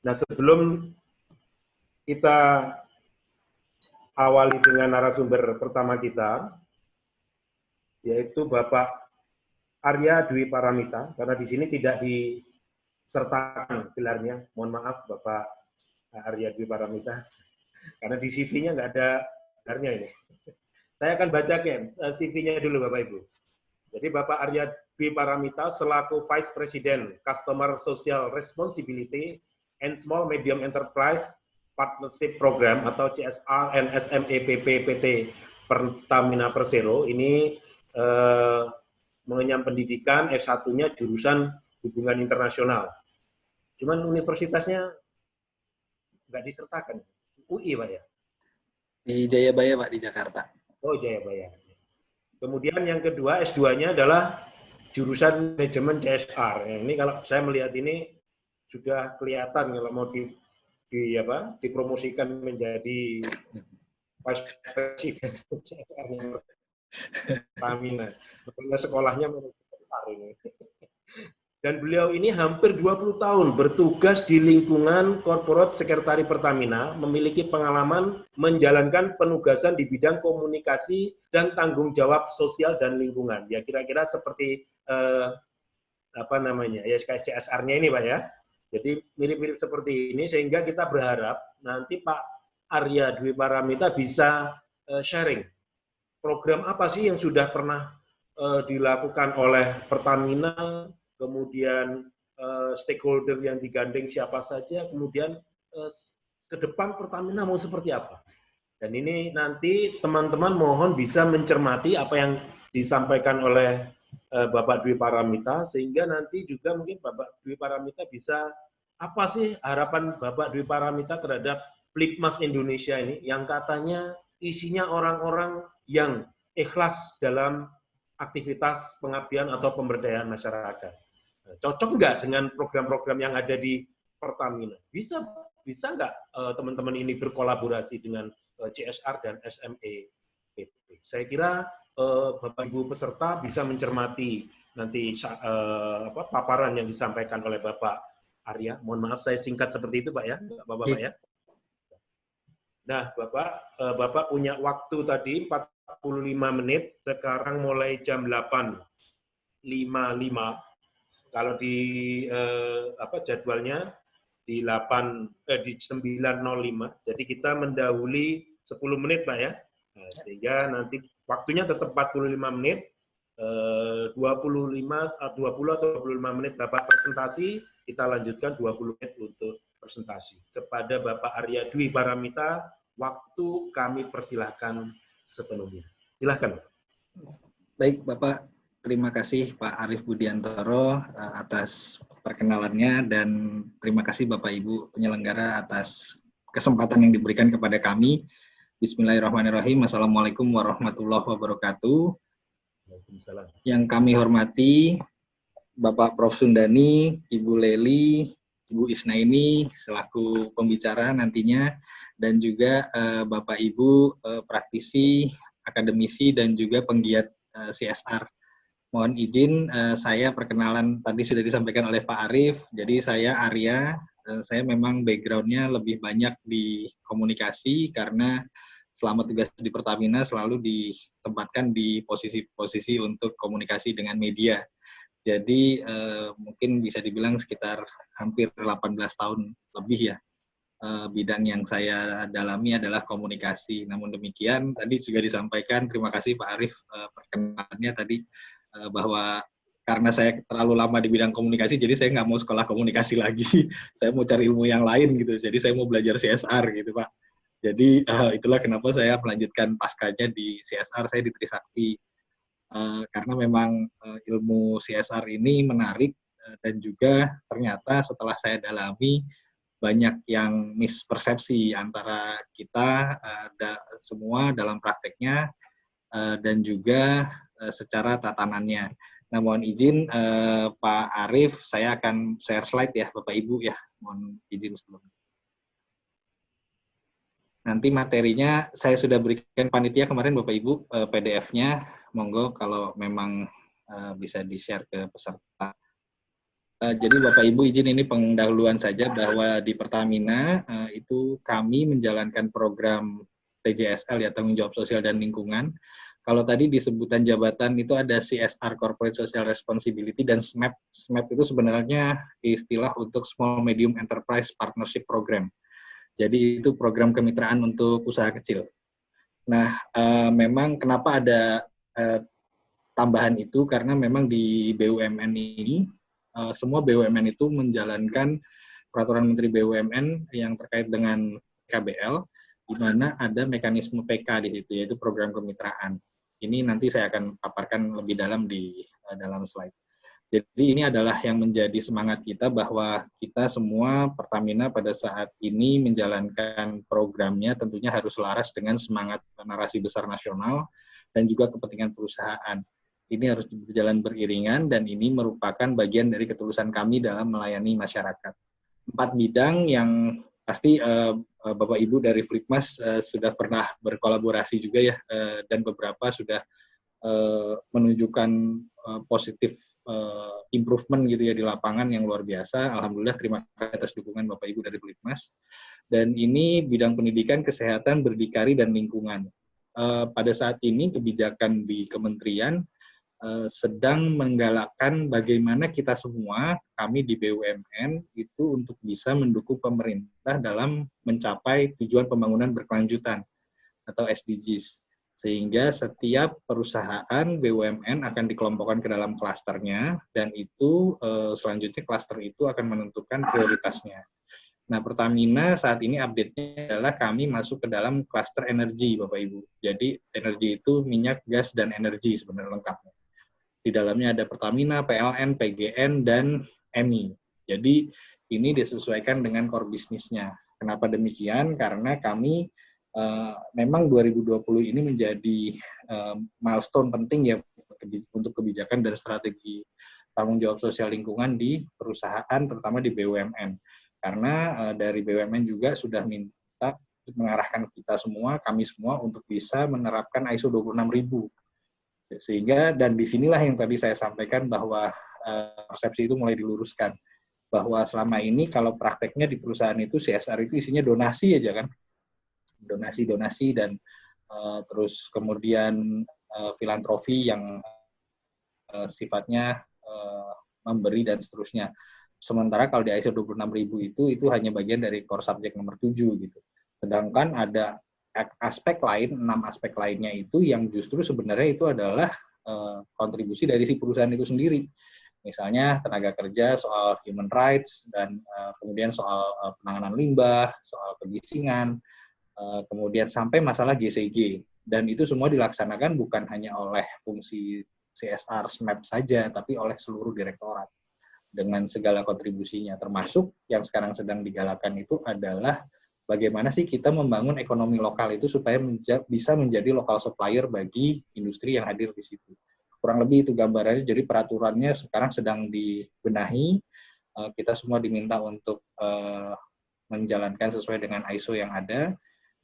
Nah, sebelum kita awali dengan narasumber pertama kita, yaitu Bapak Arya Dwi Paramita, karena di sini tidak disertakan gelarnya. Mohon maaf Bapak Arya Dwi Paramita, karena di CV-nya nggak ada gelarnya ini. Saya akan bacakan CV-nya dulu Bapak Ibu. Jadi Bapak Arya Dwi Paramita selaku Vice President Customer Social Responsibility and Small Medium Enterprise Partnership Program atau CSR and SMEPP PT Pertamina Persero ini mengenyam pendidikan S1-nya jurusan hubungan internasional. Cuman universitasnya nggak disertakan. UI Pak ya? Di Jayabaya Pak, di Jakarta. Oh Jayabaya. Kemudian yang kedua S2-nya adalah jurusan manajemen CSR. Ini kalau saya melihat ini sudah kelihatan kalau mau dipromosikan menjadi Vice President CSR Pertamina. Karena sekolahnya CSR ini. Dan beliau ini hampir 20 tahun bertugas di lingkungan Corporate Secretary Pertamina, memiliki pengalaman menjalankan penugasan di bidang komunikasi dan tanggung jawab sosial dan lingkungan. Ya kira-kira seperti ya CSR-nya ini Pak ya. Jadi mirip-mirip seperti ini sehingga kita berharap nanti Pak Arya Dwi Paramita bisa sharing program apa sih yang sudah pernah dilakukan oleh Pertamina, kemudian stakeholder yang digandeng siapa saja, kemudian ke depan Pertamina mau seperti apa. Dan ini nanti teman-teman mohon bisa mencermati apa yang disampaikan oleh Bapak Dwi Paramita, sehingga nanti juga mungkin Bapak Dwi Paramita bisa, apa sih harapan Bapak Dwi Paramita terhadap Plikmas Indonesia ini, yang katanya isinya orang-orang yang ikhlas dalam aktivitas pengabdian atau pemberdayaan masyarakat. Cocok nggak dengan program-program yang ada di Pertamina? Bisa nggak teman-teman ini berkolaborasi dengan CSR dan SMEPP? Saya kira Bapak Ibu peserta bisa mencermati nanti paparan yang disampaikan oleh Bapak Arya. Mohon maaf saya singkat seperti itu Pak ya, Bapak-Bapak ya. Nah, Bapak punya waktu tadi 45 menit, sekarang mulai jam 8.55. Kalau di jadwalnya di 9.05. Jadi kita mendahului 10 menit, Pak ya. Nah, sehingga nanti waktunya tetap 45 menit. 20 atau 25 menit Bapak presentasi, kita lanjutkan 20 menit untuk presentasi. Kepada Bapak Arya Dwi Paramita, waktu kami persilahkan sepenuhnya. Silahkan. Baik, Bapak. Terima kasih Pak Arief Budiantoro atas perkenalannya, dan terima kasih Bapak Ibu penyelenggara atas kesempatan yang diberikan kepada kami. Bismillahirrahmanirrahim. Assalamualaikum warahmatullahi wabarakatuh. Yang kami hormati Bapak Prof. Sundani, Ibu Leli, Ibu Isnaini selaku pembicara nantinya, dan juga Bapak Ibu praktisi, akademisi, dan juga penggiat CSR. Mohon izin saya perkenalan tadi sudah disampaikan oleh Pak Arief. Jadi saya Arya, saya memang background-nya lebih banyak di komunikasi karena selama tugas di Pertamina selalu ditempatkan di posisi-posisi untuk komunikasi dengan media. Jadi mungkin bisa dibilang sekitar hampir 18 tahun lebih ya. Bidang yang saya dalami adalah komunikasi. Namun demikian, tadi juga disampaikan, terima kasih Pak Arief perkenalannya tadi, bahwa karena saya terlalu lama di bidang komunikasi, jadi saya nggak mau sekolah komunikasi lagi. Saya mau cari ilmu yang lain gitu. Jadi saya mau belajar CSR gitu Pak. Jadi itulah kenapa saya melanjutkan paskanya di CSR, saya di Trisakti. Karena memang ilmu CSR ini menarik, dan juga ternyata setelah saya dalami banyak yang mispersepsi antara kita semua dalam prakteknya dan juga secara tatanannya. Nah, mohon izin Pak Arief, saya akan share slide ya Bapak Ibu ya. Mohon izin sebelumnya. Nanti materinya saya sudah berikan panitia kemarin Bapak Ibu PDF-nya. Monggo kalau memang bisa di-share ke peserta. Jadi Bapak Ibu izin ini pendahuluan saja bahwa di Pertamina itu kami menjalankan program TJSL ya, tanggung jawab sosial dan lingkungan. Kalau tadi di sebutan jabatan itu ada CSR, Corporate Social Responsibility, dan SMAP. SMAP itu sebenarnya istilah untuk Small Medium Enterprise Partnership Program. Jadi itu program kemitraan untuk usaha kecil. Nah, memang kenapa ada tambahan itu, karena memang di BUMN ini, semua BUMN itu menjalankan peraturan Menteri BUMN yang terkait dengan KBL, di mana ada mekanisme PK di situ, yaitu program kemitraan. Ini nanti saya akan paparkan lebih dalam di dalam slide. Jadi ini adalah yang menjadi semangat kita bahwa kita semua Pertamina pada saat ini menjalankan programnya tentunya harus selaras dengan semangat narasi besar nasional dan juga kepentingan perusahaan. Ini harus berjalan beriringan dan ini merupakan bagian dari ketulusan kami dalam melayani masyarakat. 4 bidang yang pasti Bapak Ibu dari Flipmas sudah pernah berkolaborasi juga ya, dan beberapa sudah menunjukkan positif improvement gitu ya di lapangan yang luar biasa. Alhamdulillah, terima kasih atas dukungan Bapak Ibu dari Flipmas. Dan ini bidang pendidikan, kesehatan, berdikari, dan lingkungan. Pada saat ini kebijakan di kementerian sedang menggalakkan bagaimana kita semua, kami di BUMN, itu untuk bisa mendukung pemerintah dalam mencapai tujuan pembangunan berkelanjutan atau SDGs. Sehingga setiap perusahaan BUMN akan dikelompokkan ke dalam klasternya, dan itu selanjutnya klaster itu akan menentukan prioritasnya. Nah, Pertamina saat ini update-nya adalah kami masuk ke dalam klaster energi, Bapak Ibu. Jadi energi itu minyak, gas, dan energi sebenarnya lengkapnya. Di dalamnya ada Pertamina, PLN, PGN, dan EMI. Jadi ini disesuaikan dengan core bisnisnya. Kenapa demikian? Karena kami memang 2020 ini menjadi milestone penting ya untuk kebijakan dan strategi tanggung jawab sosial lingkungan di perusahaan, terutama di BUMN. Karena dari BUMN juga sudah minta mengarahkan kita semua, kami semua untuk bisa menerapkan ISO 26000. Sehingga, dan disinilah yang tadi saya sampaikan bahwa persepsi itu mulai diluruskan. Bahwa selama ini kalau prakteknya di perusahaan itu CSR itu isinya donasi aja kan. Donasi-donasi dan terus kemudian filantropi yang sifatnya memberi dan seterusnya. Sementara kalau di ISO 26000 itu hanya bagian dari core subject nomor 7 gitu. Sedangkan ada aspek lain, 6 aspek lainnya itu yang justru sebenarnya itu adalah kontribusi dari si perusahaan itu sendiri. Misalnya tenaga kerja, soal human rights, dan kemudian soal penanganan limbah, soal kegisingan, kemudian sampai masalah GCG. Dan itu semua dilaksanakan bukan hanya oleh fungsi CSR SMAP saja, tapi oleh seluruh direktorat dengan segala kontribusinya. Termasuk yang sekarang sedang digalakan itu adalah bagaimana sih kita membangun ekonomi lokal itu supaya bisa menjadi local supplier bagi industri yang hadir di situ. Kurang lebih itu gambarannya, jadi peraturannya sekarang sedang dibenahi, kita semua diminta untuk menjalankan sesuai dengan ISO yang ada,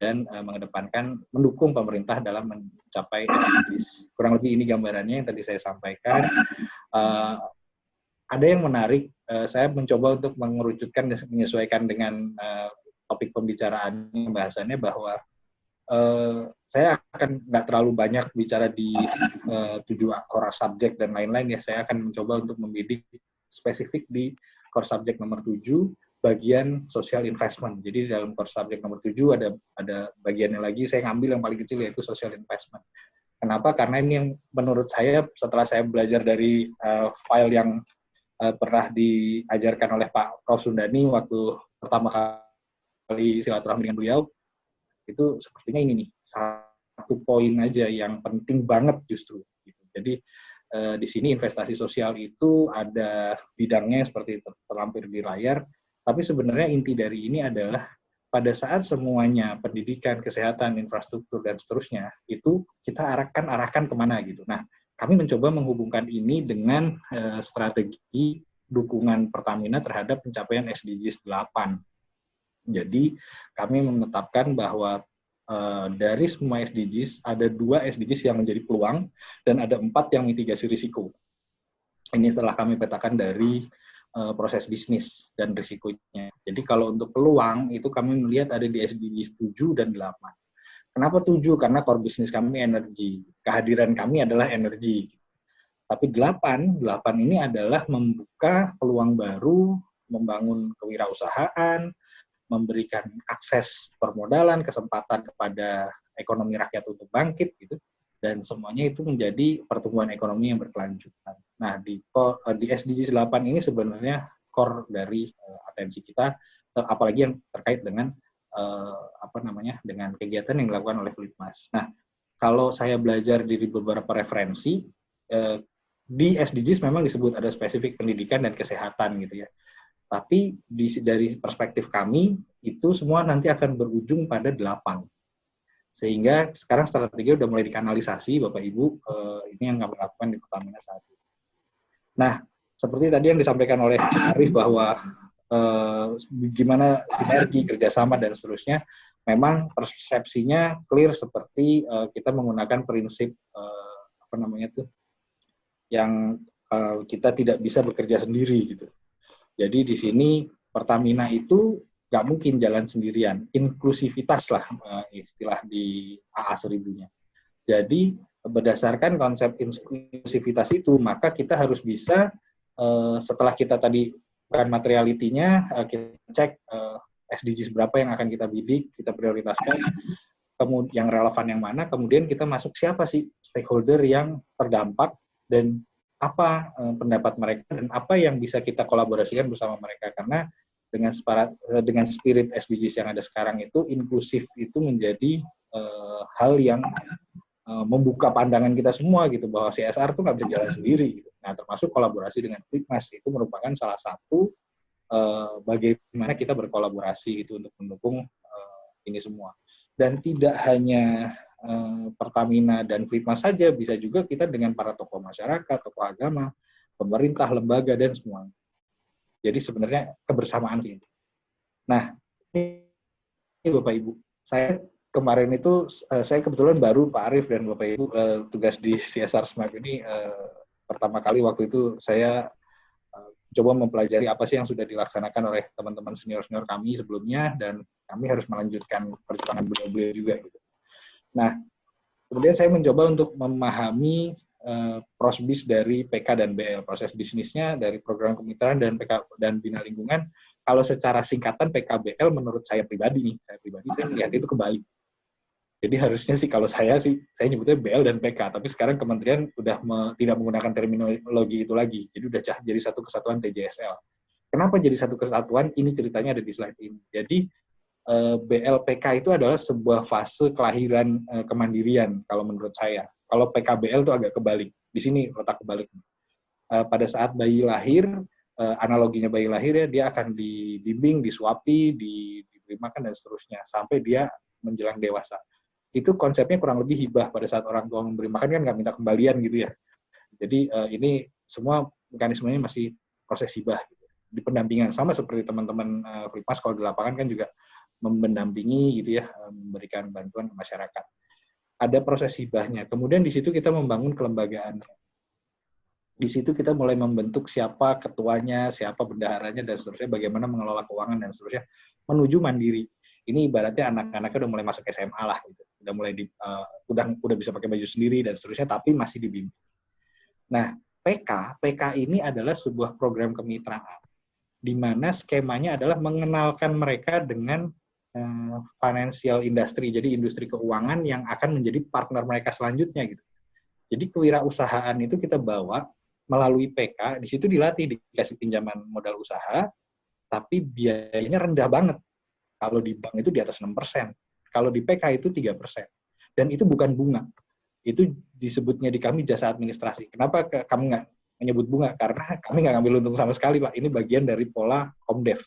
dan mengedepankan, mendukung pemerintah dalam mencapai SDGs. Kurang lebih ini gambarannya yang tadi saya sampaikan. Ada yang menarik, saya mencoba untuk mengerucutkan dan menyesuaikan dengan topik pembicaraannya, bahasannya bahwa saya akan nggak terlalu banyak bicara di 7 core subject dan lain-lain ya. Saya akan mencoba untuk membidik spesifik di core subject nomor 7, bagian social investment. Jadi di dalam core subject nomor 7 ada bagiannya lagi, saya ngambil yang paling kecil yaitu social investment. Kenapa? Karena ini yang menurut saya setelah saya belajar dari file yang pernah diajarkan oleh Pak Prof. Sundani waktu pertama kali silaturahmi dengan beliau, itu sepertinya ini nih, satu poin aja yang penting banget justru. Gitu. Jadi di sini investasi sosial itu ada bidangnya seperti terlampir di layar, tapi sebenarnya inti dari ini adalah pada saat semuanya pendidikan, kesehatan, infrastruktur, dan seterusnya, itu kita arahkan kemana gitu. Nah, kami mencoba menghubungkan ini dengan strategi dukungan Pertamina terhadap pencapaian SDGs 8. Jadi kami menetapkan bahwa dari semua SDGs, ada 2 SDGs yang menjadi peluang, dan ada 4 yang mitigasi risiko. Ini setelah kami petakan dari proses bisnis dan risikonya. Jadi kalau untuk peluang itu kami melihat ada di SDGs 7 dan 8. Kenapa 7? Karena core bisnis kami energi. Kehadiran kami adalah energi. Tapi 8 ini adalah membuka peluang baru, membangun kewirausahaan, memberikan akses permodalan, kesempatan kepada ekonomi rakyat untuk bangkit gitu. Dan semuanya itu menjadi pertumbuhan ekonomi yang berkelanjutan. Nah, di SDGs 8 ini sebenarnya core dari atensi kita, apalagi yang terkait dengan dengan kegiatan yang dilakukan oleh Flipmas. Nah, kalau saya belajar dari beberapa referensi, di SDGs memang disebut ada spesifik pendidikan dan kesehatan gitu ya. Tapi dari perspektif kami, itu semua nanti akan berujung pada 8. Sehingga sekarang strategi udah mulai dikanalisasi, Bapak Ibu, ini yang kami lakukan di Pertamina saat ini. Nah, seperti tadi yang disampaikan oleh Arif bahwa gimana sinergi, kerjasama, dan seterusnya, memang persepsinya clear seperti kita menggunakan prinsip yang kita tidak bisa bekerja sendiri gitu. Jadi di sini Pertamina itu nggak mungkin jalan sendirian, inklusivitas lah istilah di AA 1000-nya. Jadi berdasarkan konsep inklusivitas itu, maka kita harus bisa setelah kita tadi bukan materialitinya, kita cek SDGs berapa yang akan kita bidik, kita prioritaskan, kemudian yang relevan yang mana, kemudian kita masuk siapa sih stakeholder yang terdampak dan apa pendapat mereka dan apa yang bisa kita kolaborasikan bersama mereka, karena dengan spirit SDGs yang ada sekarang itu, inklusif itu menjadi hal yang membuka pandangan kita semua gitu, bahwa CSR itu nggak bisa jalan sendiri gitu. Nah, termasuk kolaborasi dengan Flipmas itu merupakan salah satu bagaimana kita berkolaborasi itu untuk mendukung ini semua. Dan tidak hanya Pertamina dan Flipmas saja, bisa juga kita dengan para tokoh masyarakat, tokoh agama, pemerintah, lembaga, dan semua. Jadi sebenarnya kebersamaan sih. Nah, ini Bapak Ibu, saya kemarin itu, saya kebetulan baru Pak Arif dan Bapak Ibu tugas di CSR Smart ini pertama kali waktu itu saya coba mempelajari apa sih yang sudah dilaksanakan oleh teman-teman senior-senior kami sebelumnya, dan kami harus melanjutkan perjuangan beliau-beliau juga gitu. Nah, kemudian saya mencoba untuk memahami prosbis dari PK dan BL, proses bisnisnya dari program kemitraan dan PK dan bina lingkungan. Kalau secara singkatan PKBL menurut saya pribadi saya melihat itu kebalik. Jadi harusnya sih kalau saya nyebutnya BL dan PK, tapi sekarang kementerian udah tidak menggunakan terminologi itu lagi. Jadi udah jadi satu kesatuan TJSL. Kenapa jadi satu kesatuan? Ini ceritanya ada di slide ini. Jadi BLPK itu adalah sebuah fase kelahiran kemandirian kalau menurut saya. Kalau PKBL itu agak kebalik. Di sini letak kebalik. Pada saat bayi lahir, analoginya bayi lahir ya, dia akan dibimbing, disuapi, diberi makan dan seterusnya sampai dia menjelang dewasa. Itu konsepnya kurang lebih hibah. Pada saat orang tua memberi makan kan nggak minta kembalian gitu ya. Jadi ini semua mekanismenya masih proses hibah gitu. Di pendampingan sama seperti teman-teman Flipmas kalau di lapangan kan juga mendampingi gitu ya, memberikan bantuan ke masyarakat. Ada proses hibahnya. Kemudian di situ kita membangun kelembagaan. Di situ kita mulai membentuk siapa ketuanya, siapa bendaharanya, dan seterusnya, bagaimana mengelola keuangan, dan seterusnya, menuju mandiri. Ini ibaratnya anak-anaknya udah mulai masuk SMA lah, gitu. Udah mulai udah bisa pakai baju sendiri, dan seterusnya, tapi masih dibimbing. Nah, PK ini adalah sebuah program kemitraan, di mana skemanya adalah mengenalkan mereka dengan financial industry, jadi industri keuangan yang akan menjadi partner mereka selanjutnya gitu. Jadi kewirausahaan itu kita bawa melalui PK, di situ dilatih, dikasih pinjaman modal usaha, tapi biayanya rendah banget. Kalau di bank itu di atas 6%, kalau di PK itu 3%. Dan itu bukan bunga. Itu disebutnya di kami jasa administrasi. Kenapa kamu nggak menyebut bunga? Karena kami nggak ngambil untung sama sekali, Pak. Ini bagian dari pola Komdev.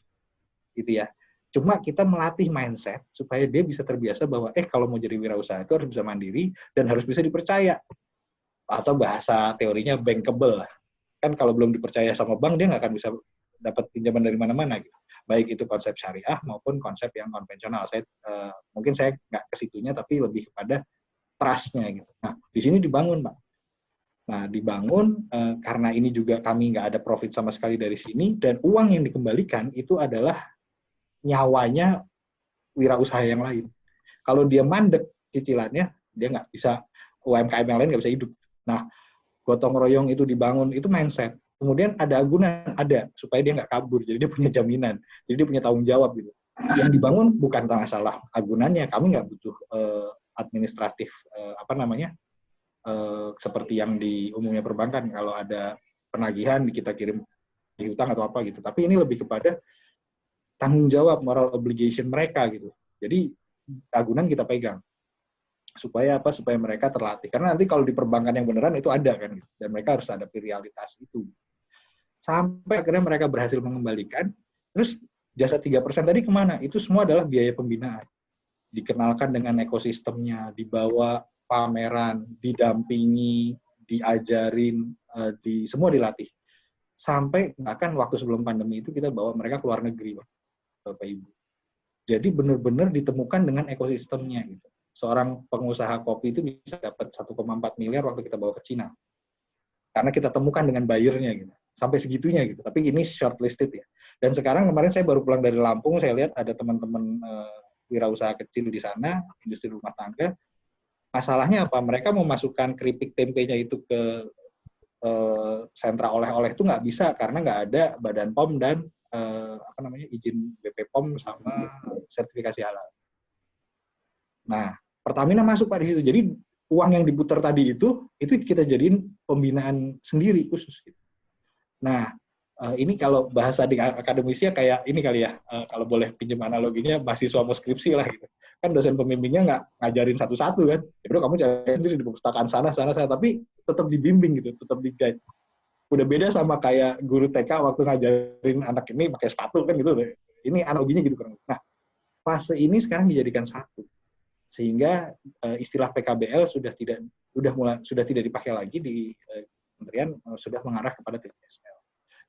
Gitu ya. Cuma kita melatih mindset supaya dia bisa terbiasa bahwa kalau mau jadi wirausaha itu harus bisa mandiri dan harus bisa dipercaya. Atau bahasa teorinya bankable lah. Kan kalau belum dipercaya sama bank, dia nggak akan bisa dapat pinjaman dari mana-mana gitu. Baik itu konsep syariah maupun konsep yang konvensional. Mungkin saya nggak ke situnya, tapi lebih kepada trust-nya gitu. Nah, di sini dibangun, Pak. Nah, dibangun karena ini juga kami nggak ada profit sama sekali dari sini, dan uang yang dikembalikan itu adalah nyawanya wirausaha yang lain. Kalau dia mandek cicilannya, dia nggak bisa, UMKM yang lain nggak bisa hidup. Nah, gotong royong itu dibangun, itu mindset. Kemudian ada agunan, ada, supaya dia nggak kabur, jadi dia punya jaminan, jadi dia punya tanggung jawab gitu. Yang dibangun bukan masalah agunannya, kami nggak butuh administratif seperti yang di umumnya perbankan, kalau ada penagihan kita kirim di hutang atau apa gitu. Tapi ini lebih kepada tanggung jawab, moral obligation mereka gitu. Jadi agunan kita pegang. Supaya apa? Supaya mereka terlatih. Karena nanti kalau di perbankan yang beneran itu ada kan gitu. Dan mereka harus hadapi realitas itu. Sampai akhirnya mereka berhasil mengembalikan. Terus jasa 3% tadi kemana? Itu semua adalah biaya pembinaan. Dikenalkan dengan ekosistemnya, dibawa pameran, didampingi, diajarin, semua dilatih. Sampai bahkan waktu sebelum pandemi itu kita bawa mereka ke luar negeri, Bapak Ibu. Jadi benar-benar ditemukan dengan ekosistemnya gitu. Seorang pengusaha kopi itu bisa dapat 1,4 miliar waktu kita bawa ke Cina. Karena kita temukan dengan buyer-nya gitu. Sampai segitunya gitu. Tapi ini shortlisted ya. Dan sekarang kemarin saya baru pulang dari Lampung, saya lihat ada teman-teman wirausaha kecil di sana, industri rumah tangga. Masalahnya apa? Mereka memasukkan keripik tempenya itu ke sentra oleh-oleh itu nggak bisa karena nggak ada Badan POM dan izin BPOM sama sertifikasi halal. Nah, Pertamina masuk pada situ. Jadi uang yang diputar tadi itu kita jadiin pembinaan sendiri khusus. Gitu. Nah, ini kalau bahasa di akademisnya kayak ini kali ya, kalau boleh pinjam analoginya mahasiswa mau skripsi lah gitu. Kan dosen pembimbingnya nggak ngajarin satu-satu kan. Ya bro, kamu cari sendiri di perpustakaan sana, tapi tetap dibimbing gitu, tetap di-guide. Udah beda sama kayak guru TK waktu ngajarin anak ini pakai sepatu kan gitu. Ini analoginya gitu kan. Nah, fase ini sekarang dijadikan satu. Sehingga istilah PKBL sudah tidak dipakai lagi di kementerian, sudah mengarah kepada TPSL.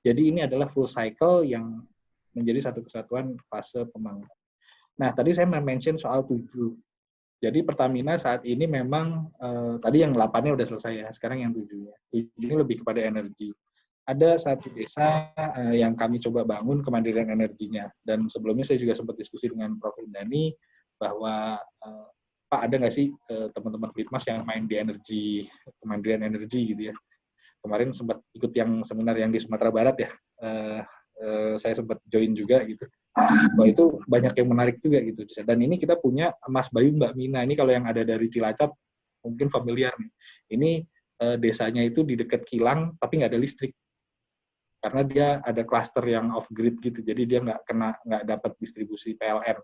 Jadi ini adalah full cycle yang menjadi satu kesatuan fase pembangunan. Nah, tadi saya mention soal 7. Jadi Pertamina saat ini memang tadi yang 8-nya udah selesai ya, sekarang yang 7-nya. 7 ini lebih kepada energi. Ada satu desa yang kami coba bangun kemandirian energinya. Dan sebelumnya saya juga sempat diskusi dengan Prof. Indani bahwa Pak, ada nggak sih teman-teman Litmas yang main di kemandirian energi gitu ya. Kemarin sempat ikut yang seminar yang di Sumatera Barat ya. Saya sempat join juga gitu. Wah, itu banyak yang menarik juga gitu. Dan ini kita punya Mas Bayu, Mbak Mina. Ini kalau yang ada dari Cilacap mungkin familiar nih. Ini desanya itu di dekat kilang tapi nggak ada listrik. Karena dia ada klaster yang off grid gitu. Jadi dia nggak dapat distribusi PLN.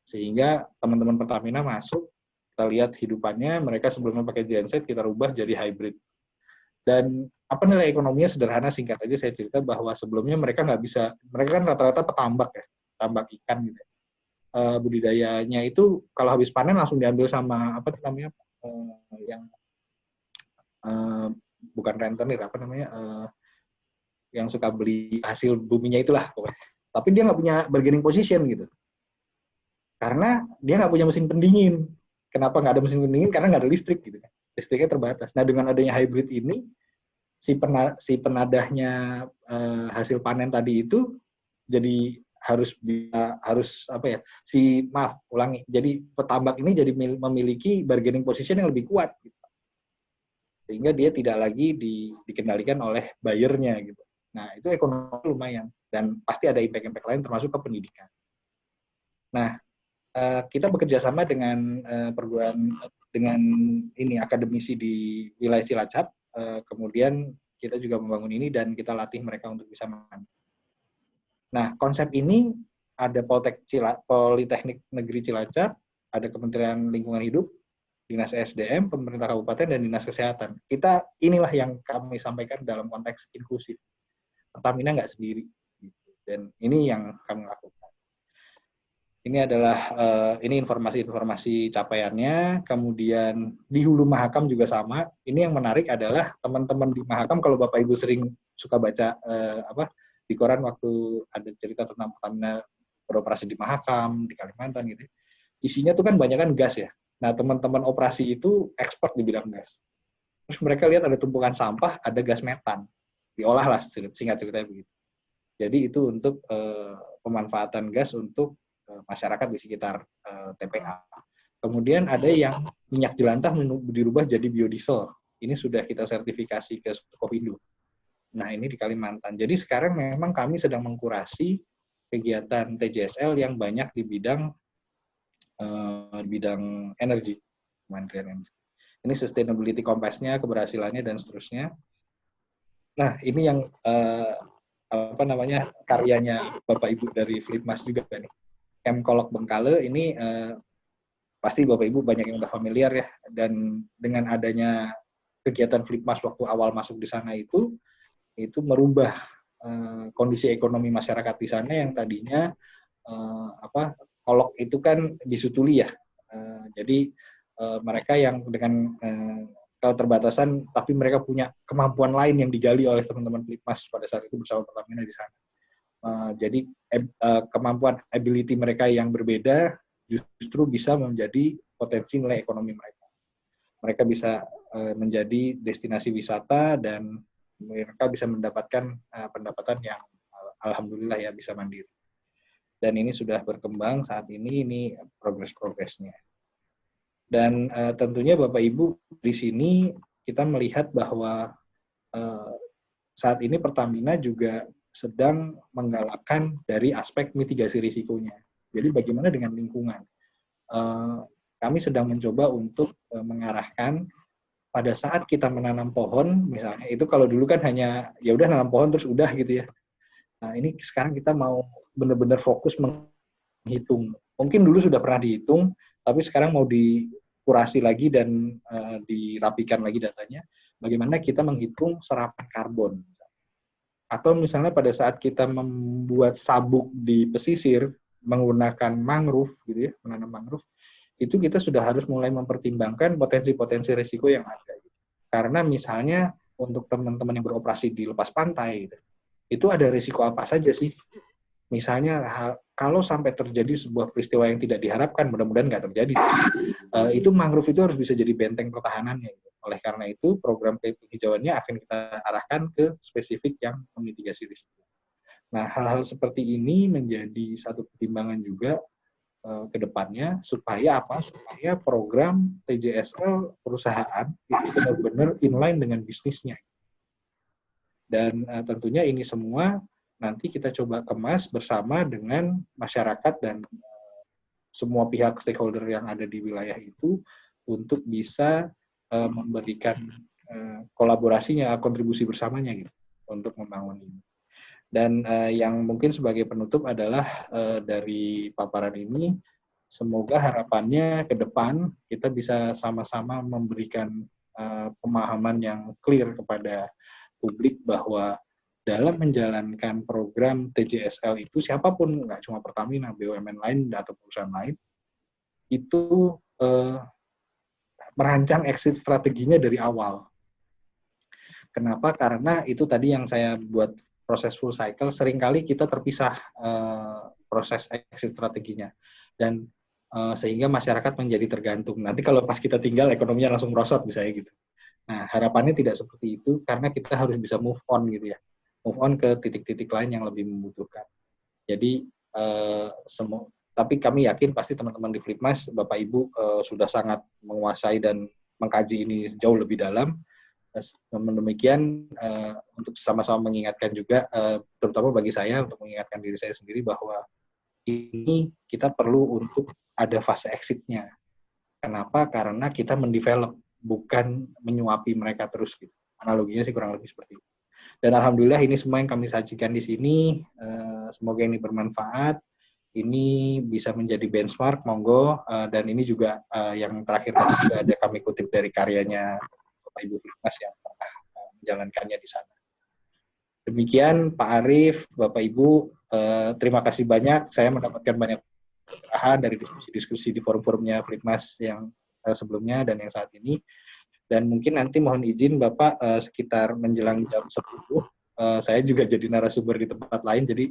Sehingga teman-teman Pertamina masuk, kita lihat hidupannya, mereka sebelumnya pakai genset, kita rubah jadi hybrid. Dan nilai ekonominya sederhana, singkat aja saya cerita bahwa sebelumnya mereka kan rata-rata petambak ya, tambak ikan gitu. Budidayanya itu kalau habis panen langsung diambil sama bukan rentenir, yang suka beli hasil buminya itulah pokoknya. Tapi dia nggak punya bargaining position gitu. Karena dia nggak punya mesin pendingin. Kenapa nggak ada mesin pendingin? Karena nggak ada listrik gitu kan. Listriknya terbatas. Nah, dengan adanya hybrid ini, si penadahnya hasil panen tadi itu jadi jadi petambak ini jadi memiliki bargaining position yang lebih kuat gitu. Sehingga dia tidak lagi dikendalikan oleh buyer-nya gitu. Nah, itu ekonomi lumayan dan pasti ada impact-impact lain termasuk ke pendidikan. Nah, kita bekerja sama dengan akademisi di wilayah Cilacap, kemudian kita juga membangun ini dan kita latih mereka untuk bisa mandiri. Nah, konsep ini ada Politeknik Negeri Cilacap, ada Kementerian Lingkungan Hidup, Dinas SDM, pemerintah kabupaten, dan Dinas Kesehatan. Inilah yang kami sampaikan dalam konteks inklusif. Pertamina nggak sendiri. Dan ini yang kami lakukan. Ini adalah informasi-informasi capaiannya. Kemudian di Hulu Mahakam juga sama. Ini yang menarik adalah teman-teman di Mahakam, kalau Bapak Ibu sering suka baca di koran waktu ada cerita tentang Pertamina beroperasi di Mahakam, di Kalimantan gitu. Isinya tuh kan banyak kan gas ya. Nah, teman-teman operasi itu expert di bidang gas. terus mereka lihat ada tumpukan sampah, ada gas metan, diolah lah, singkat ceritanya begitu. Jadi itu untuk pemanfaatan gas untuk masyarakat di sekitar TPA. Kemudian ada yang minyak jelantah dirubah jadi biodiesel. Ini sudah kita sertifikasi ke Sukovindo. Nah, ini di Kalimantan. Jadi sekarang memang kami sedang mengkurasi kegiatan TJSL yang banyak di bidang energi, Kementerian Energi. Ini sustainability compass-nya, keberhasilannya, dan seterusnya. Nah, ini yang karyanya Bapak Ibu dari Flipmas juga nih. Kemkolok Bengkale ini pasti Bapak Ibu banyak yang udah familiar ya, dan dengan adanya kegiatan Flipmas waktu awal masuk di sana itu merubah kondisi ekonomi masyarakat di sana yang tadinya kolok itu kan disutuli ya. Jadi mereka yang dengan keterbatasan, tapi mereka punya kemampuan lain yang digali oleh teman-teman Flipmas pada saat itu bersama Pertamina di sana. Jadi kemampuan ability mereka yang berbeda justru bisa menjadi potensi nilai ekonomi mereka. Mereka bisa menjadi destinasi wisata dan mereka bisa mendapatkan pendapatan yang alhamdulillah ya bisa mandiri. Dan ini sudah berkembang saat ini progres-progresnya. Dan tentunya Bapak Ibu di sini kita melihat bahwa saat ini Pertamina juga sedang menggalakkan dari aspek mitigasi risikonya. Jadi bagaimana dengan lingkungan? Kami sedang mencoba untuk mengarahkan pada saat kita menanam pohon, misalnya itu kalau dulu kan hanya ya udah nanam pohon terus udah gitu ya. Nah ini sekarang kita mau benar-benar fokus menghitung. Mungkin dulu sudah pernah dihitung, tapi sekarang mau dikurasi lagi dan dirapikan lagi datanya. Bagaimana kita menghitung serapan karbon. Atau misalnya pada saat kita membuat sabuk di pesisir menggunakan mangrove gitu ya, menanam mangrove, itu kita sudah harus mulai mempertimbangkan potensi-potensi risiko yang ada. Karena misalnya untuk teman-teman yang beroperasi di lepas pantai, gitu, itu ada risiko apa saja sih? Misalnya kalau sampai terjadi sebuah peristiwa yang tidak diharapkan, mudah-mudahan nggak terjadi, itu mangrove itu harus bisa jadi benteng pertahanannya. Gitu. Oleh karena itu, program penghijauannya akan kita arahkan ke spesifik yang memitigasi risiko. Nah, hal-hal seperti ini menjadi satu pertimbangan juga ke depannya supaya apa? Supaya program TJSL perusahaan itu benar-benar inline dengan bisnisnya. Dan tentunya ini semua nanti kita coba kemas bersama dengan masyarakat dan semua pihak stakeholder yang ada di wilayah itu untuk bisa memberikan kolaborasinya, kontribusi bersamanya gitu untuk membangun ini. Dan yang mungkin sebagai penutup adalah dari paparan ini, semoga harapannya ke depan kita bisa sama-sama memberikan pemahaman yang clear kepada publik bahwa dalam menjalankan program TJSL itu siapapun, nggak cuma Pertamina, BUMN lain atau perusahaan lain, itu merancang exit strateginya dari awal. Kenapa? Karena itu tadi yang saya buat proses full cycle, seringkali kita terpisah proses exit strateginya. Dan sehingga masyarakat menjadi tergantung. Nanti kalau pas kita tinggal, ekonominya langsung merosot misalnya gitu. Nah, harapannya tidak seperti itu, karena kita harus bisa move on gitu ya. Move on ke titik-titik lain yang lebih membutuhkan. Jadi, tapi kami yakin pasti teman-teman di Flipmas, Bapak Ibu sudah sangat menguasai dan mengkaji ini jauh lebih dalam. Namun demikian, untuk sama-sama mengingatkan juga, terutama bagi saya, untuk mengingatkan diri saya sendiri bahwa ini kita perlu untuk ada fase exit-nya. Kenapa? Karena kita mendevelop, bukan menyuapi mereka terus. Gitu. Analoginya sih kurang lebih seperti itu. Dan alhamdulillah ini semua yang kami sajikan di sini, semoga ini bermanfaat. Ini bisa menjadi benchmark, monggo. Dan ini juga yang terakhir juga ada kami kutip dari karyanya Bapak Ibu Flipmas yang pernah menjalankannya di sana. Demikian Pak Arief, Bapak Ibu, terima kasih banyak. Saya mendapatkan banyak pencerahan dari diskusi-diskusi di forum-forumnya Flipmas yang sebelumnya dan yang saat ini. Dan mungkin nanti mohon izin Bapak sekitar menjelang jam 10, saya juga jadi narasumber di tempat lain, jadi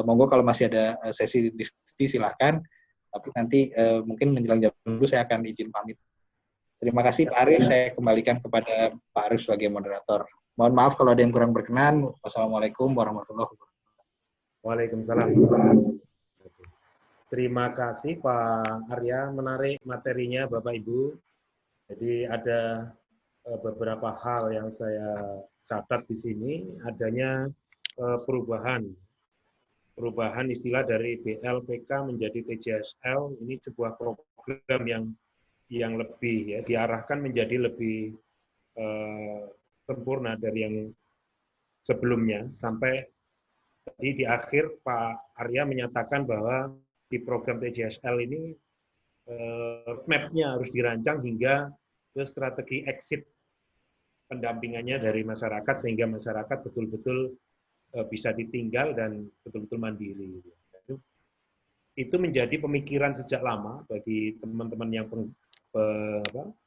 monggo kalau masih ada sesi diskusi silahkan, tapi nanti mungkin menjelang jam 10 saya akan izin pamit. Terima kasih Pak Arif, saya kembalikan kepada Pak Arif sebagai moderator. Mohon maaf kalau ada yang kurang berkenan. Wassalamualaikum warahmatullahi wabarakatuh. Waalaikumsalam. Terima kasih Pak Arya, menarik materinya Bapak Ibu. Jadi ada beberapa hal yang saya catat di sini, adanya perubahan istilah dari BLPK menjadi TJSL. Ini sebuah program yang lebih ya diarahkan menjadi lebih sempurna dari yang sebelumnya. Sampai tadi di akhir Pak Arya menyatakan bahwa di program TJSL ini map-nya harus dirancang hingga ke strategi exit pendampingannya dari masyarakat sehingga masyarakat betul-betul bisa ditinggal dan betul-betul mandiri. Itu menjadi pemikiran sejak lama bagi teman-teman yang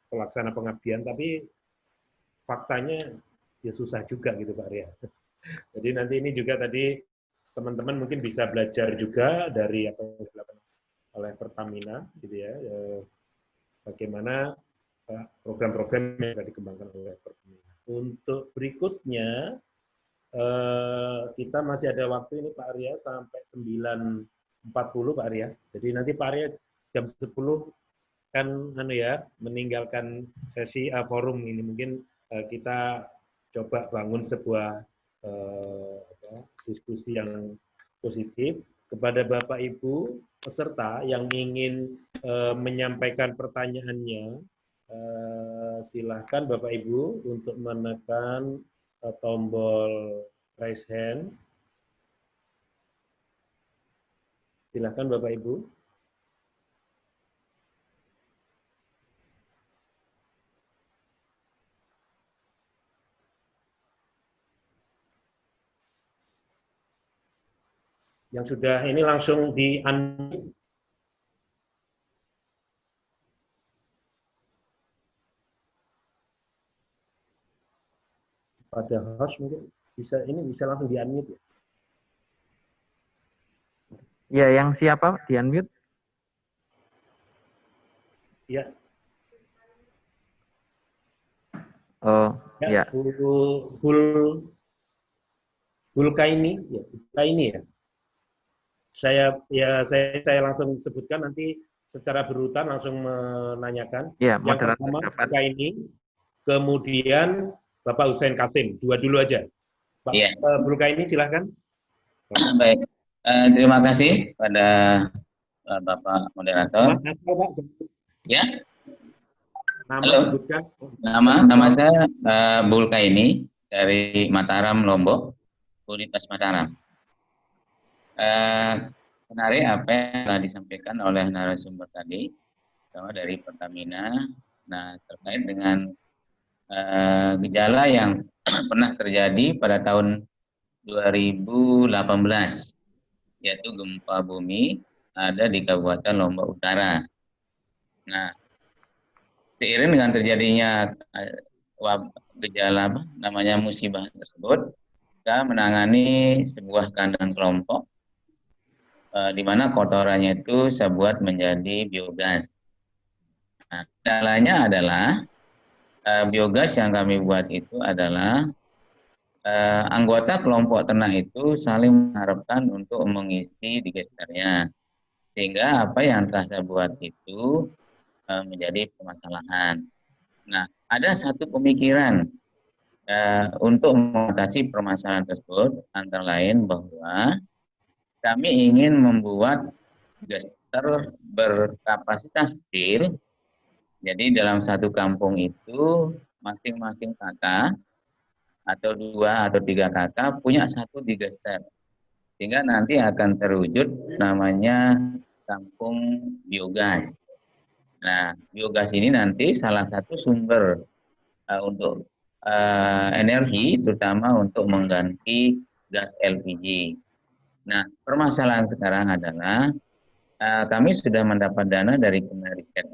pelaksana pengabdian, tapi faktanya ya susah juga gitu Pak Arya. Jadi nanti ini juga tadi teman-teman mungkin bisa belajar juga dari apa yang dilakukan oleh Pertamina, gitu ya, bagaimana program-program yang sudah dikembangkan oleh Pertamina. Untuk berikutnya, kita masih ada waktu ini Pak Arya sampai 9.40 Pak Arya. Jadi nanti Pak Arya jam 10 kan meninggalkan sesi forum ini. Mungkin kita coba bangun sebuah diskusi yang positif. Kepada Bapak Ibu peserta yang ingin menyampaikan pertanyaannya, silahkan Bapak Ibu untuk menekan tombol raise hand. Silahkan Bapak Ibu. Yang sudah ini langsung di-unmute. Pada host mungkin bisa langsung di-unmute ya. Ya, yang siapa di-unmute? Ya. Oh, ya. Bulkaini, ya, Bulkaini ya. Saya langsung sebutkan nanti secara berurutan langsung menanyakan. Ya, yang pertama Bulkaini, kemudian Bapak Hussein Kasim, dua dulu aja. Pak ya. Bulkaini silahkan. Baik, terima kasih pada Bapak moderator. Ya. Halo. Nama saya Bulkaini dari Mataram, Lombok, Universitas Mataram. Menarik apa yang telah disampaikan oleh narasumber tadi, bahwa dari Pertamina, nah terkait dengan gejala yang pernah terjadi pada tahun 2018, yaitu gempa bumi ada di Kabupaten Lombok Utara. Nah, seiring dengan terjadinya gejala namanya musibah tersebut, kita menangani sebuah kandang kelompok di mana kotorannya itu saya buat menjadi biogas. Nah, kendalanya adalah biogas yang kami buat itu adalah anggota kelompok ternak itu saling mengharapkan untuk mengisi digesternya, sehingga apa yang telah saya buat itu menjadi permasalahan. Nah, ada satu pemikiran untuk mengatasi permasalahan tersebut, antara lain bahwa kami ingin membuat gester berkapasitas kecil. Jadi dalam satu kampung itu masing-masing kakak atau 2 atau 3 kakak punya satu digester, sehingga nanti akan terwujud namanya kampung biogas. Nah, biogas ini nanti salah satu sumber untuk energi, terutama untuk mengganti gas LPG. Nah, permasalahan sekarang adalah kami sudah mendapat dana dari Kemenristek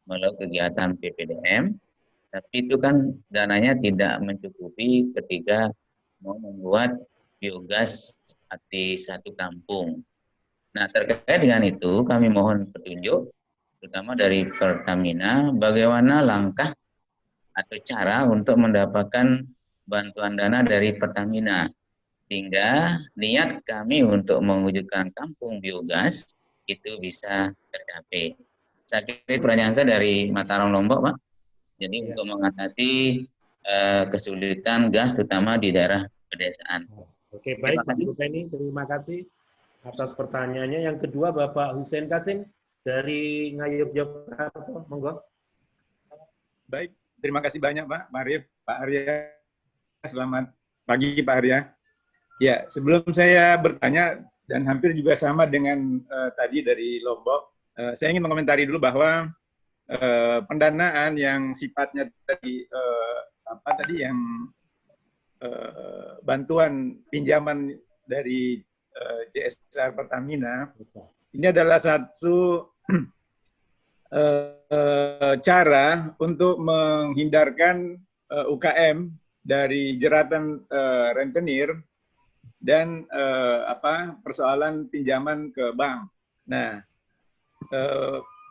melalui kegiatan PPDM, tapi itu kan dananya tidak mencukupi ketika mau membuat biogas di satu kampung. Nah, terkait dengan itu kami mohon petunjuk terutama dari Pertamina, bagaimana langkah atau cara untuk mendapatkan bantuan dana dari Pertamina, sehingga niat kami untuk mewujudkan kampung biogas itu bisa tercapai. Saya kira pertanyaan saya dari Mataram Lombok, Pak. Jadi untuk mengatasi kesulitan gas terutama di daerah pedesaan. Oke, baik Pak Bulkaini, terima kasih atas pertanyaannya. Yang kedua Bapak Hussein Kasim dari Ngayog Yogyakarta, monggo. Baik, terima kasih banyak Pak Arif, Pak Arya. Selamat pagi Pak Arya. Ya, sebelum saya bertanya dan hampir juga sama dengan tadi dari Lombok, saya ingin mengomentari dulu bahwa pendanaan yang sifatnya tadi yang bantuan pinjaman dari CSR Pertamina ini adalah satu cara untuk menghindarkan UKM dari jeratan rentenir dan persoalan pinjaman ke bank. Nah,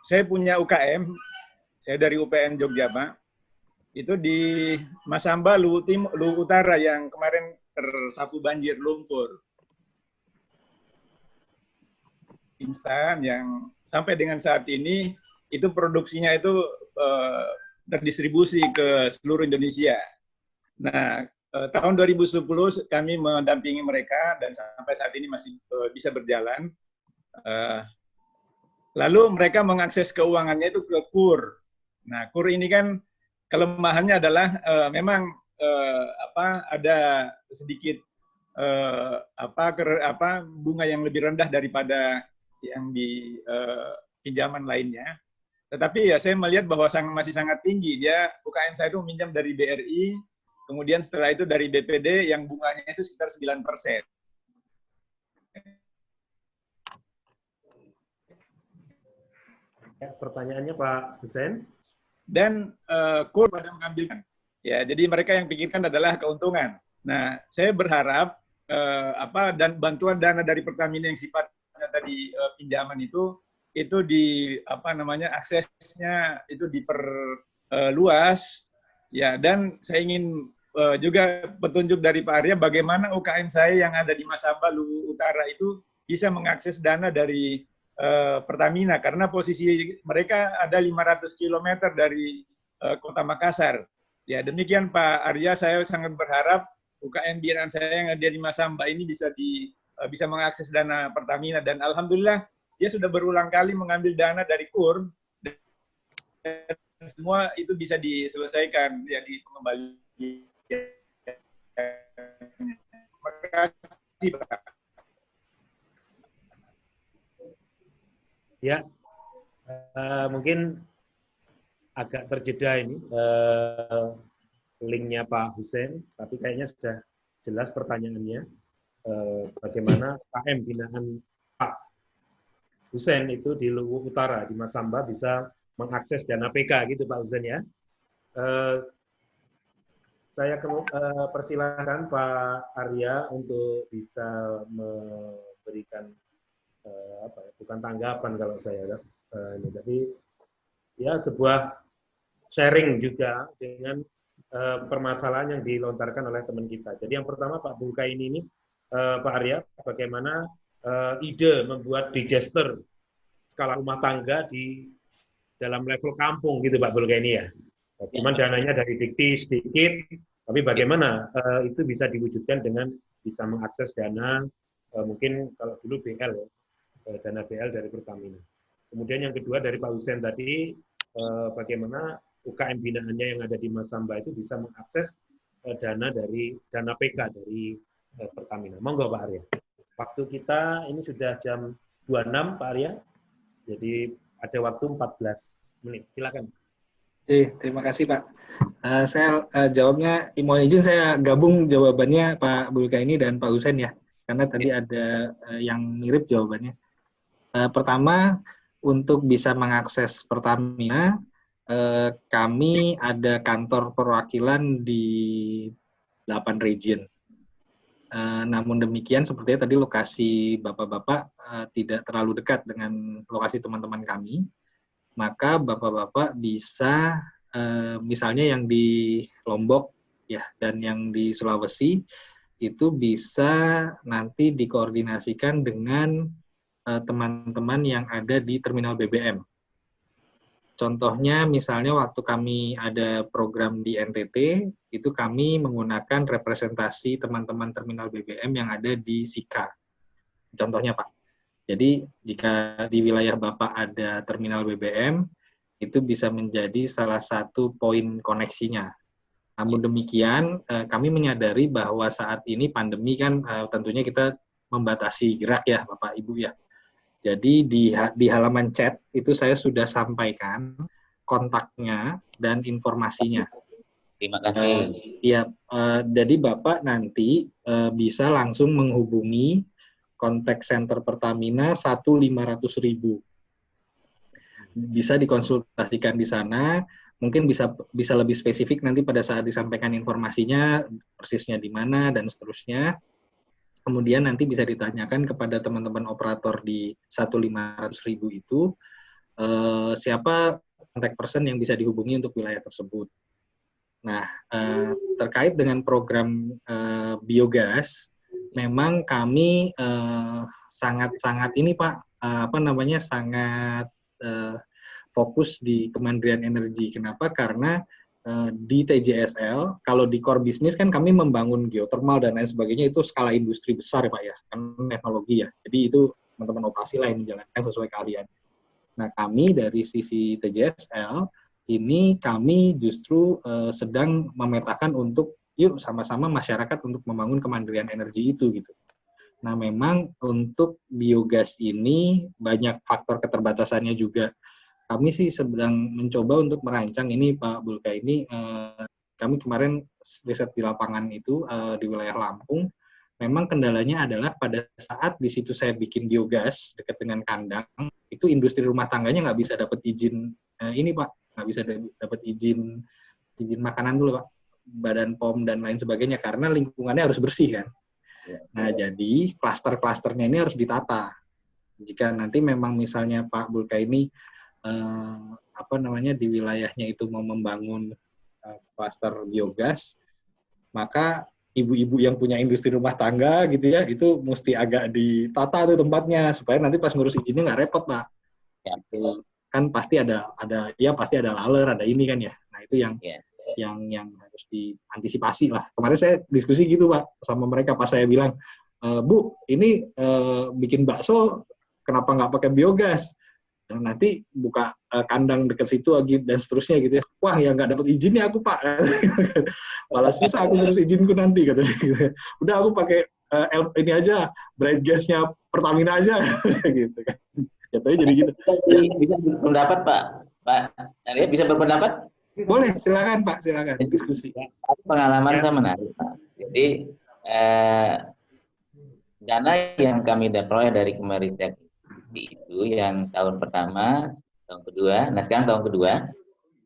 saya punya UKM, saya dari UPN Jogja, Pak. Itu di Masamba, Luwu Utara yang kemarin tersapu banjir lumpur. Instan yang sampai dengan saat ini itu produksinya itu terdistribusi ke seluruh Indonesia. Nah, tahun 2010 kami mendampingi mereka dan sampai saat ini masih bisa berjalan. Lalu mereka mengakses keuangannya itu ke KUR. Nah, KUR ini kan kelemahannya adalah memang ada sedikit bunga yang lebih rendah daripada yang di pinjaman lainnya. Tetapi ya saya melihat bahwa masih sangat tinggi. Dia UKM saya itu meminjam dari BRI, kemudian setelah itu dari BPD yang bunganya itu sekitar 9%. Ya, pertanyaannya Pak Hussein. Dan KUR pada mengambilkan. Ya, jadi mereka yang pikirkan adalah keuntungan. Nah, saya berharap dan bantuan dana dari Pertamina yang sifatnya tadi pinjaman itu di aksesnya itu diperluas. Ya, dan saya ingin juga petunjuk dari Pak Arya bagaimana UKM saya yang ada di Masamba Luwu Utara itu bisa mengakses dana dari Pertamina karena posisi mereka ada 500 km dari Kota Makassar. Ya, demikian Pak Arya, saya sangat berharap UKM binaan saya yang ada di Masamba ini bisa mengakses dana Pertamina dan alhamdulillah dia sudah berulang kali mengambil dana dari KUR dan semua itu bisa diselesaikan ya di pengembalian. Terima kasih Pak. Ya, mungkin agak terjeda ini linknya Pak Hussein, tapi kayaknya sudah jelas pertanyaannya. Bagaimana UKM binaan Pak Hussein itu di Luwu Utara, di Masamba bisa mengakses dana PK gitu Pak Hussein ya. Saya persilahkan Pak Arya untuk bisa memberikan bukan tanggapan kalau saya ini, tapi ya sebuah sharing juga dengan permasalahan yang dilontarkan oleh teman kita. Jadi yang pertama Pak Bulkaini ini Pak Arya, bagaimana ide membuat digester skala rumah tangga di dalam level kampung gitu Pak Bulkaini ya. Cuman dananya dari Dikti sedikit, tapi bagaimana itu bisa diwujudkan dengan bisa mengakses dana mungkin kalau dulu BL ya. Dana BL dari Pertamina. Kemudian yang kedua dari Pak Hussein tadi, bagaimana UKM binaannya yang ada di Masamba itu bisa mengakses dana PK dari Pertamina. Monggo Pak Arya. Waktu kita ini sudah jam 26 Pak Arya, jadi ada waktu 14 menit. Silakan. Terima kasih Pak. Saya jawabnya, mohon izin saya gabung jawabannya Pak Bulkaini dan Pak Hussein ya, karena tadi ada yang mirip jawabannya. Pertama, untuk bisa mengakses Pertamina, kami ada kantor perwakilan di 8 region. Namun demikian, sepertinya tadi lokasi Bapak-Bapak tidak terlalu dekat dengan lokasi teman-teman kami. maka Bapak-Bapak bisa misalnya yang di Lombok ya dan yang di Sulawesi itu bisa nanti dikoordinasikan dengan teman-teman yang ada di terminal BBM. Contohnya misalnya waktu kami ada program di NTT, itu kami menggunakan representasi teman-teman terminal BBM yang ada di Sika. Contohnya Pak. Jadi jika di wilayah Bapak ada terminal BBM, itu bisa menjadi salah satu poin koneksinya. Namun demikian, kami menyadari bahwa saat ini pandemi kan tentunya kita membatasi gerak ya Bapak Ibu ya. Jadi di halaman chat itu saya sudah sampaikan kontaknya dan informasinya. Terima kasih. Jadi Bapak nanti bisa langsung menghubungi kontak center Pertamina 1.500.000. Bisa dikonsultasikan di sana. Mungkin bisa lebih spesifik nanti pada saat disampaikan informasinya persisnya di mana dan seterusnya. Kemudian nanti bisa ditanyakan kepada teman-teman operator di 1.500.000 itu siapa kontak person yang bisa dihubungi untuk wilayah tersebut. Nah, terkait dengan program biogas, memang kami sangat ini Pak, sangat fokus di Kementerian Energi. Kenapa? Karena di TJSL, kalau di core bisnis kan kami membangun geothermal dan lain sebagainya, itu skala industri besar ya Pak ya, kan teknologi ya. Jadi itu teman-teman operasi lah yang menjalankan sesuai keahlian. Nah kami dari sisi TJSL, ini kami justru sedang memetakan untuk yuk sama-sama masyarakat untuk membangun kemandirian energi itu gitu. Nah memang untuk biogas ini banyak faktor keterbatasannya juga. Kami sih sedang mencoba untuk merancang ini Pak Bulka ini, kami kemarin riset di lapangan itu di wilayah Lampung, memang kendalanya adalah pada saat di situ saya bikin biogas dekat dengan kandang, itu industri rumah tangganya nggak bisa dapat izin ini Pak, nggak bisa dapat izin makanan dulu Pak, Badan POM dan lain sebagainya, karena lingkungannya harus bersih kan. Nah jadi klaster-klasternya ini harus ditata. Jika nanti memang misalnya Pak Bulka ini di wilayahnya itu mau membangun klaster biogas, maka ibu-ibu yang punya industri rumah tangga gitu ya, itu mesti agak ditata tuh tempatnya supaya nanti pas ngurus izinnya nggak repot Pak. Ya, kan pasti ada laler, ada ini kan ya. Nah itu yang harus diantisipasi lah. Kemarin saya diskusi gitu Pak sama mereka pas saya bilang, Bu ini bikin bakso kenapa nggak pakai biogas? Dan nanti buka kandang dekat situ lagi dan seterusnya gitu ya. Wah ya nggak dapat izinnya aku Pak. Malah susah aku ngurus izinku nanti katanya. Udah aku pakai ini aja, bright gasnya Pertamina aja gitu kan. Jatuhnya jadi gitu. Bisa berpendapat Pak Arya, bisa berpendapat? Boleh, silakan Pak, silakan diskusi. Pengalaman saya menarik Pak. Jadi dana yang kami deploy dari Kemenristek itu yang tahun pertama, tahun kedua, nah sekarang tahun kedua,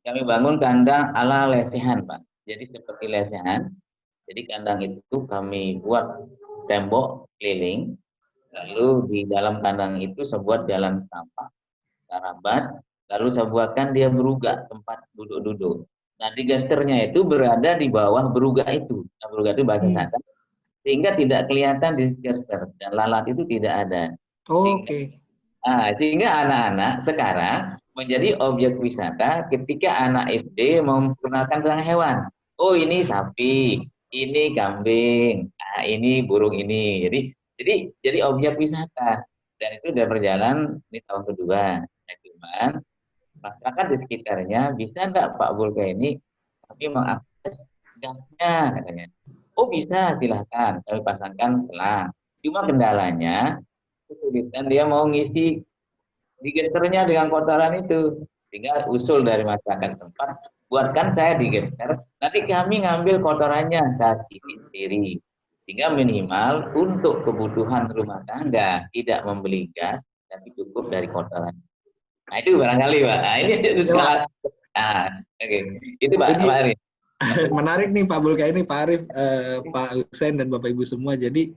kami bangun kandang ala lesehan Pak. Jadi seperti lesehan, jadi kandang itu kami buat tembok keliling, lalu di dalam kandang itu saya buat jalan sampah, karabat, lalu saya buatkan dia berugak, tempat duduk-duduk. Nah digesternya itu berada di bawah berugak itu, nah, berugak itu bahasa sana, sehingga tidak kelihatan di digester, dan lalat itu tidak ada. Oke. Sehingga anak-anak sekarang menjadi objek wisata ketika anak SD memperkenalkan tentang hewan. Oh ini sapi, ini kambing, ini burung ini. Jadi objek wisata, dan itu sudah berjalan di tahun kedua. Nah, cuman masyarakat di sekitarnya bisa enggak Pak Bulka ini tapi mengakses gasnya katanya. Oh bisa, silahkan kami pasangkan selang. Cuma kendalanya kesulitan dia mau ngisi digesternya dengan kotoran itu, sehingga usul dari masyarakat tempat, buatkan saya digester, nanti kami ngambil kotorannya saat isi sendiri, sehingga minimal untuk kebutuhan rumah tangga tidak membeli gas, tapi cukup dari kotoran. Nah itu barangkali Pak. Nah ini skala. Oke. Itu Pak Arif. Menarik nih Pak Bulka ini, Pak Arif, Pak Husein dan Bapak Ibu semua. Jadi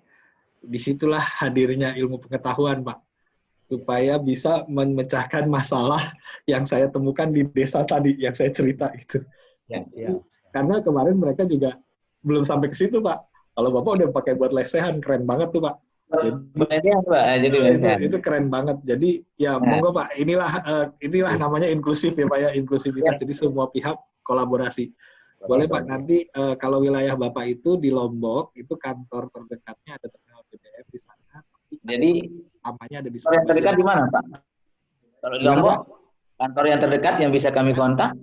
disitulah hadirnya ilmu pengetahuan Pak. supaya bisa memecahkan masalah yang saya temukan di desa tadi, yang saya cerita itu. Ya, ya. Karena kemarin mereka juga belum sampai ke situ, Pak. Kalau Bapak udah pakai buat lesehan, keren banget tuh, Pak. Jadi Pak, jadi Itu keren banget. Jadi ya monggo Pak, inilah namanya inklusif ya Pak ya, inklusivitas. Jadi semua pihak kolaborasi. Boleh Pak, nanti kalau wilayah Bapak itu di Lombok, itu kantor terdekatnya ada terminal BBM di sana. Jadi namanya ada di kantor yang terdekat di mana Pak? Kalau di Lombok, kantor yang terdekat yang bisa kami kontak?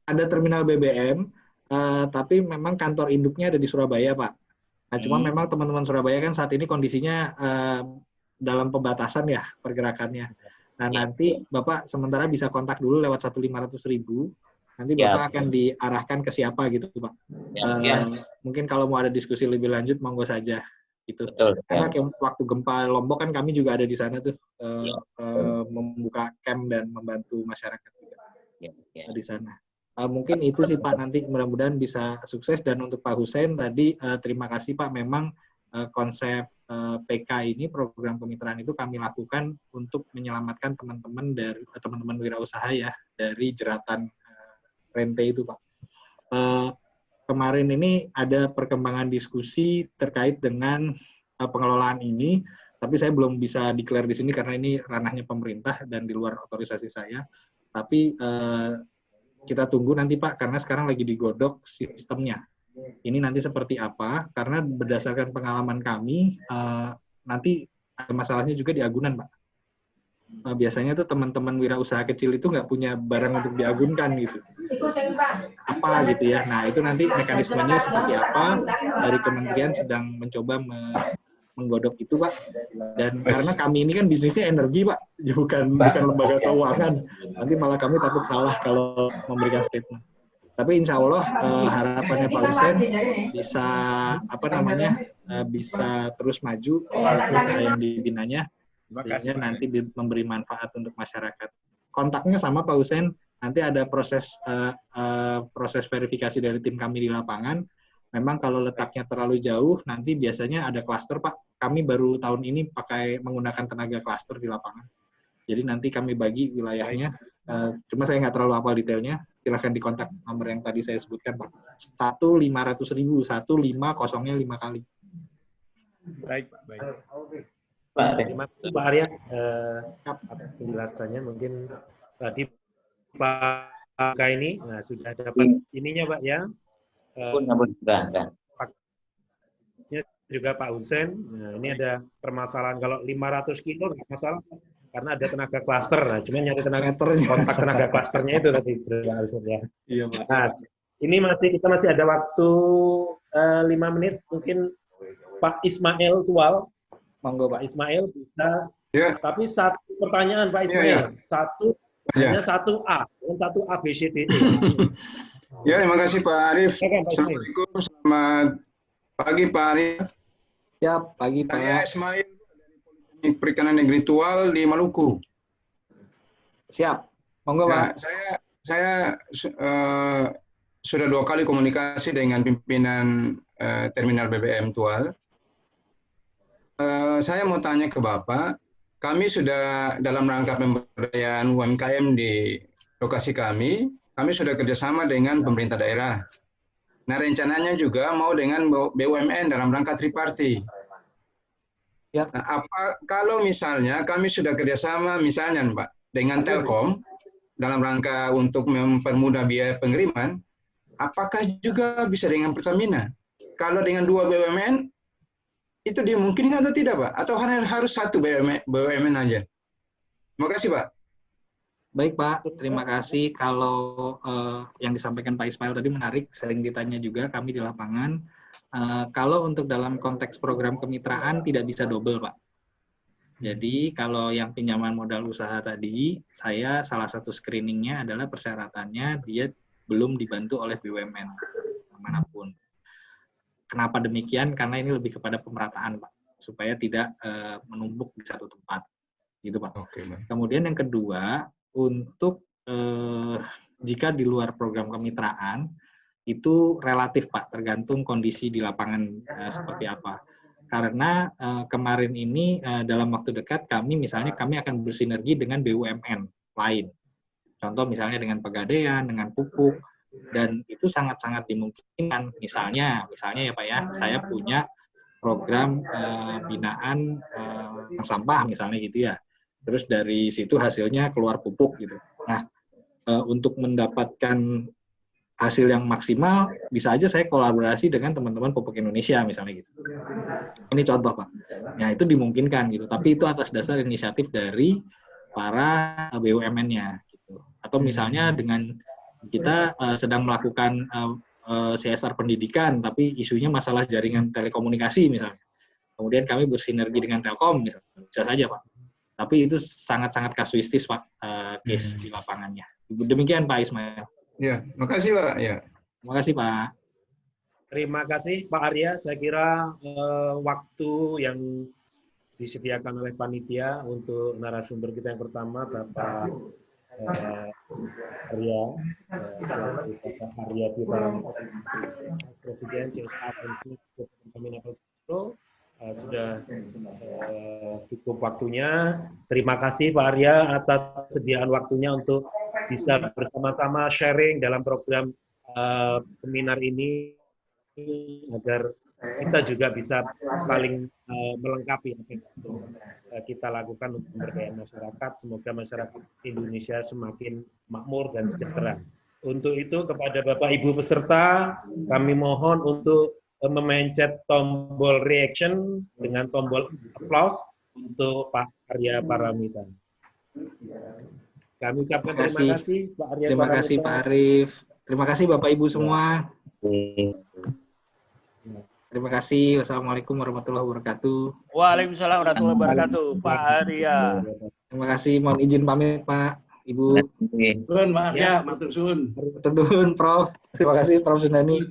Ada terminal BBM, tapi memang kantor induknya ada di Surabaya Pak. Nah, cuma memang teman-teman Surabaya kan saat ini kondisinya dalam pembatasan ya pergerakannya. Nah, nanti Bapak sementara bisa kontak dulu lewat 1.500.000. Nanti Bapak akan diarahkan ke siapa gitu, Pak. Mungkin kalau mau ada diskusi lebih lanjut, monggo saja. Gitu. Karena waktu gempa Lombok kan kami juga ada di sana tuh membuka camp dan membantu masyarakat juga di sana. Mungkin itu sih Pak, nanti mudah-mudahan bisa sukses. Dan untuk Pak Hussein tadi terima kasih Pak, memang konsep PK ini, program kemitraan itu kami lakukan untuk menyelamatkan teman-teman dari teman-teman wirausaha ya dari jeratan rente itu Pak. Kemarin ini ada perkembangan diskusi terkait dengan pengelolaan ini, tapi saya belum bisa declare di sini karena ini ranahnya pemerintah dan di luar otorisasi saya. Tapi kita tunggu nanti Pak, karena sekarang lagi digodok sistemnya. Ini nanti seperti apa, karena berdasarkan pengalaman kami, nanti ada masalahnya juga di agunan Pak. Biasanya tuh teman-teman wirausaha kecil itu nggak punya barang untuk diagunkan gitu. Apa gitu ya. Nah itu nanti mekanismenya seperti apa, dari kementerian sedang mencoba menggodok itu Pak. Dan karena kami ini kan bisnisnya energi Pak, bukan lembaga keuangan. Nanti malah kami takut salah kalau memberikan statement. Tapi insya Allah harapannya Pak Hussein bisa bisa terus maju usaha yang dibinanya, sehingga nanti memberi manfaat untuk masyarakat. Kontaknya sama Pak Hussein, nanti ada proses verifikasi dari tim kami di lapangan. Memang kalau letaknya terlalu jauh, nanti biasanya ada klaster, Pak. Kami baru tahun ini menggunakan tenaga klaster di lapangan. Jadi nanti kami bagi wilayahnya. Cuma saya nggak terlalu hafal detailnya. Silahkan dikontak nomor yang tadi saya sebutkan, Pak. 1.500.000, 150-nya 5 kali. Baik, Pak. Baik. Terima kasih Pak Arya atas penjelasannya. Mungkin tadi Pak ini sudah dapat ininya Pak ya. Juga Pak Hussein. Nah, ini ada permasalahan kalau 500 kilo nggak masalah karena ada tenaga klaster. Nah, cuma nyari kontak tenaga klasternya itu tadi Pak Hussein ya. Iya Pak. Nah, ini kita masih ada waktu 5 menit. Mungkin Pak Ismail Tual. Monggo Pak Ismail bisa. Ya. Tapi satu pertanyaan Pak Ismail. Hanya satu A, bukan satu A B C D. Ya, terima kasih Pak Arif. Assalamualaikum, selamat pagi Pak Arif. Ya, pagi Pak. Saya Ismail dari Politeknik Perikanan Negeri Tual di Maluku. Siap, monggo Pak. Saya sudah 2 kali komunikasi dengan pimpinan Terminal BBM Tual. Saya mau tanya ke Bapak, kami sudah dalam rangka pemberdayaan UMKM di lokasi kami sudah kerjasama dengan pemerintah daerah. Nah, rencananya juga mau dengan BUMN dalam rangka triparti. Ya. Nah, kalau misalnya kami sudah kerjasama misalnya Pak dengan Telkom dalam rangka untuk mempermudah biaya pengiriman, apakah juga bisa dengan Pertamina? Kalau dengan 2 BUMN, itu dimungkinkan atau tidak Pak? Atau harus satu BUMN aja? Terima kasih Pak. Baik Pak, terima kasih. Kalau yang disampaikan Pak Ismail tadi menarik, sering ditanya juga kami di lapangan. Kalau untuk dalam konteks program kemitraan tidak bisa double Pak. Jadi kalau yang pinjaman modal usaha tadi, saya salah satu screeningnya adalah persyaratannya dia belum dibantu oleh BUMN manapun. Kenapa demikian? Karena ini lebih kepada pemerataan Pak, supaya tidak menumpuk di satu tempat. Gitu Pak. Oke, kemudian yang kedua, untuk jika di luar program kemitraan itu relatif Pak, tergantung kondisi di lapangan seperti apa. karena kemarin ini dalam waktu dekat kami akan bersinergi dengan BUMN lain. Contoh misalnya dengan Pegadaian, dengan Pupuk, dan itu sangat-sangat dimungkinkan. Misalnya ya Pak ya, saya punya program binaan sampah misalnya gitu ya. Terus dari situ hasilnya keluar pupuk gitu. Nah, untuk mendapatkan hasil yang maksimal, bisa aja saya kolaborasi dengan teman-teman Pupuk Indonesia misalnya gitu. Ini contoh Pak. Nah itu dimungkinkan gitu. Tapi itu atas dasar inisiatif dari para BUMN-nya. Gitu. Atau misalnya dengan kita sedang melakukan CSR pendidikan, tapi isunya masalah jaringan telekomunikasi misalnya. Kemudian kami bersinergi dengan Telkom misalnya. Bisa saja Pak. Tapi itu sangat-sangat kasuistis Pak, case di lapangannya. Demikian Pak Ismail. Ya, makasih Pak. Ya. Terima kasih Pak. Terima kasih Pak Arya. Saya kira waktu yang disediakan oleh panitia untuk narasumber kita yang pertama Bapak Arya, Bapak Arya Dwi-Paramita, Presiden CSA Pertamina Persero, sudah cukup waktunya. Terima kasih Pak Arya atas sediaan waktunya untuk bisa bersama-sama sharing dalam program seminar ini agar kita juga bisa saling melengkapi apa yang kita lakukan untuk pemberdayaan masyarakat. Semoga masyarakat Indonesia semakin makmur dan sejahtera. Untuk itu kepada Bapak Ibu peserta, kami mohon untuk memencet tombol reaction dengan tombol applause untuk Pak Arya Paramita. Kami ucapkan terima kasih Pak Arya Terima kasih Pak Arif. Terima kasih Bapak Ibu semua. Terima kasih. Wassalamualaikum warahmatullahi wabarakatuh. Waalaikumsalam warahmatullahi wabarakatuh, Pak Arya. Terima kasih. Mohon izin pamit Pak, Ibu. Maaf ya, matur suwun. Matur nuwun, Prof. Terima kasih Prof Sundani.